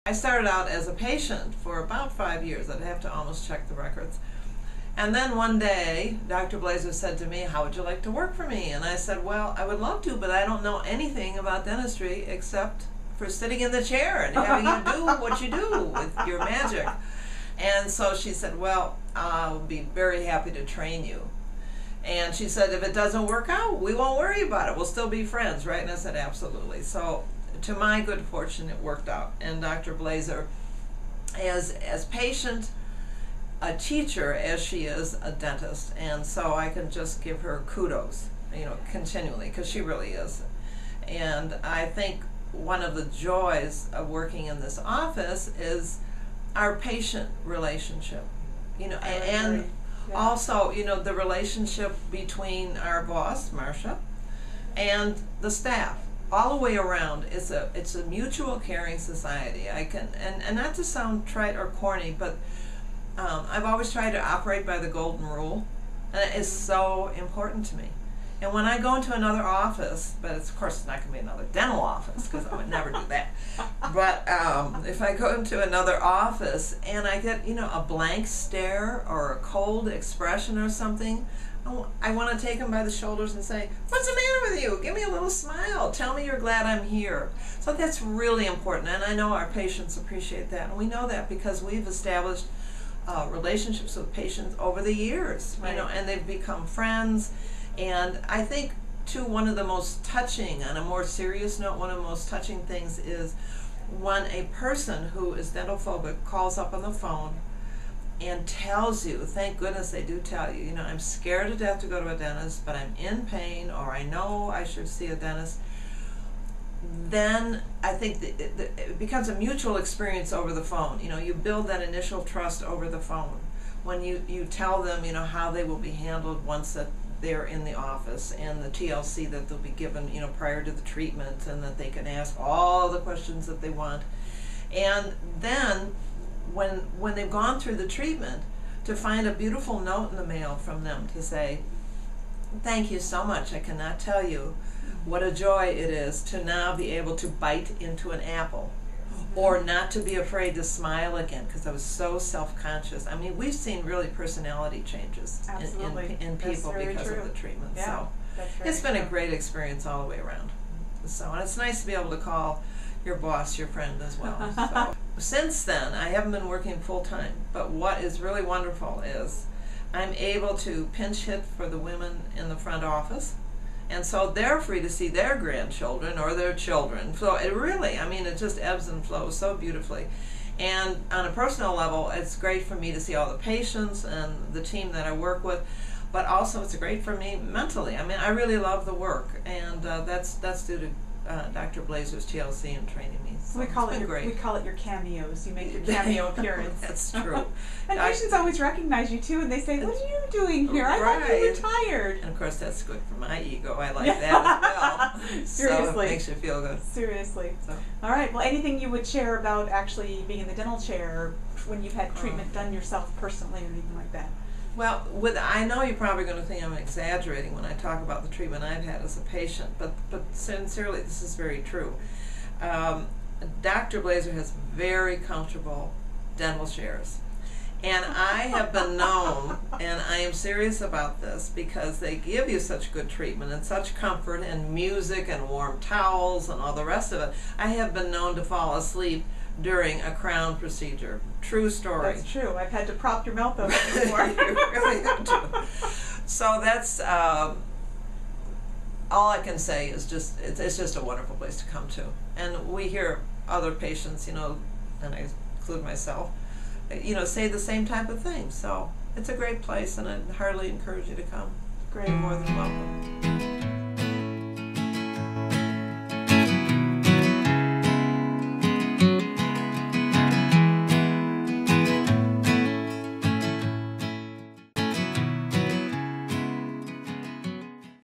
I started out as a patient for about 5 years. I'd have to almost check the records. And then one day, Dr. Blazer said to me, "How would you like to work for me?" And I said, "Well, I would love to, but I don't know anything about dentistry except for sitting in the chair and having you do what you do with your magic." And so she said, "Well, I'll be very happy to train you." And she said, "If it doesn't work out, we won't worry about it. We'll still be friends, right?" And I said, "Absolutely." So to my good fortune, it worked out. And Dr. Blazer, as patient a teacher as she is a dentist, and so I can just give her kudos, continually, because she really is. And I think one of the joys of working in this office is our patient relationship, and also, the relationship between our boss, Marcia, and the staff. All the way around, it's a mutual caring society. And not to sound trite or corny, but I've always tried to operate by the golden rule, and it is so important to me. And when I go into another office, but of course it's not going to be another dental office, because I would never do that. But if I go into another office and I get, a blank stare or a cold expression or something, I want to take them by the shoulders and say, "What's the matter with you? Give me a little smile. Tell me you're glad I'm here." So that's really important, and I know our patients appreciate that. And we know that because we've established relationships with patients over the years, right. And they've become friends. And I think, too, one of the most touching, on a more serious note, one of the most touching things is when a person who is dental phobic calls up on the phone and tells you, thank goodness they do tell you, "I'm scared to death to go to a dentist, but I'm in pain," or "I know I should see a dentist." Then I think it becomes a mutual experience over the phone. You build that initial trust over the phone when you tell them, how they will be handled once that they're in the office, and the TLC that they'll be given, prior to the treatment, and that they can ask all the questions that they want. And then when they've gone through the treatment, to find a beautiful note in the mail from them to say, "Thank you so much. I cannot tell you what a joy it is to now be able to bite into an apple, or not to be afraid to smile again because I was so self-conscious." I mean, we've seen really personality changes in people because of the treatment. Yeah, so it's been a great experience all the way around. So, and it's nice to be able to call your boss your friend as well. So since then, I haven't been working full-time, but what is really wonderful is I'm able to pinch hit for the women in the front office. And so they're free to see their grandchildren or their children. So it really, it just ebbs and flows so beautifully. And on a personal level, it's great for me to see all the patients and the team that I work with, but also it's great for me mentally. I really love the work, and that's due to Dr. Blazer's TLC and training me. So we call it your cameos. You make your cameo appearance. That's true. And patients always recognize you too, and they say, "What are you doing here? I thought you were tired." And of course, that's good for my ego. I like that as well. Seriously. So it makes you feel good. Seriously. So. All right. Well, anything you would share about actually being in the dental chair when you've had treatment done yourself personally, or anything like that? Well, I know you're probably going to think I'm exaggerating when I talk about the treatment I've had as a patient, but sincerely, this is very true. Dr. Blazer has very comfortable dental chairs. And I have been known, and I am serious about this, because they give you such good treatment and such comfort and music and warm towels and all the rest of it. I have been known to fall asleep during a crown procedure. True story. That's true. I've had to prop your mouth open before. You really have to. So that's all I can say is it's just a wonderful place to come to. And we hear other patients, and I include myself, say the same type of thing. So it's a great place, and I'd heartily encourage you to come. Great. You're more than welcome.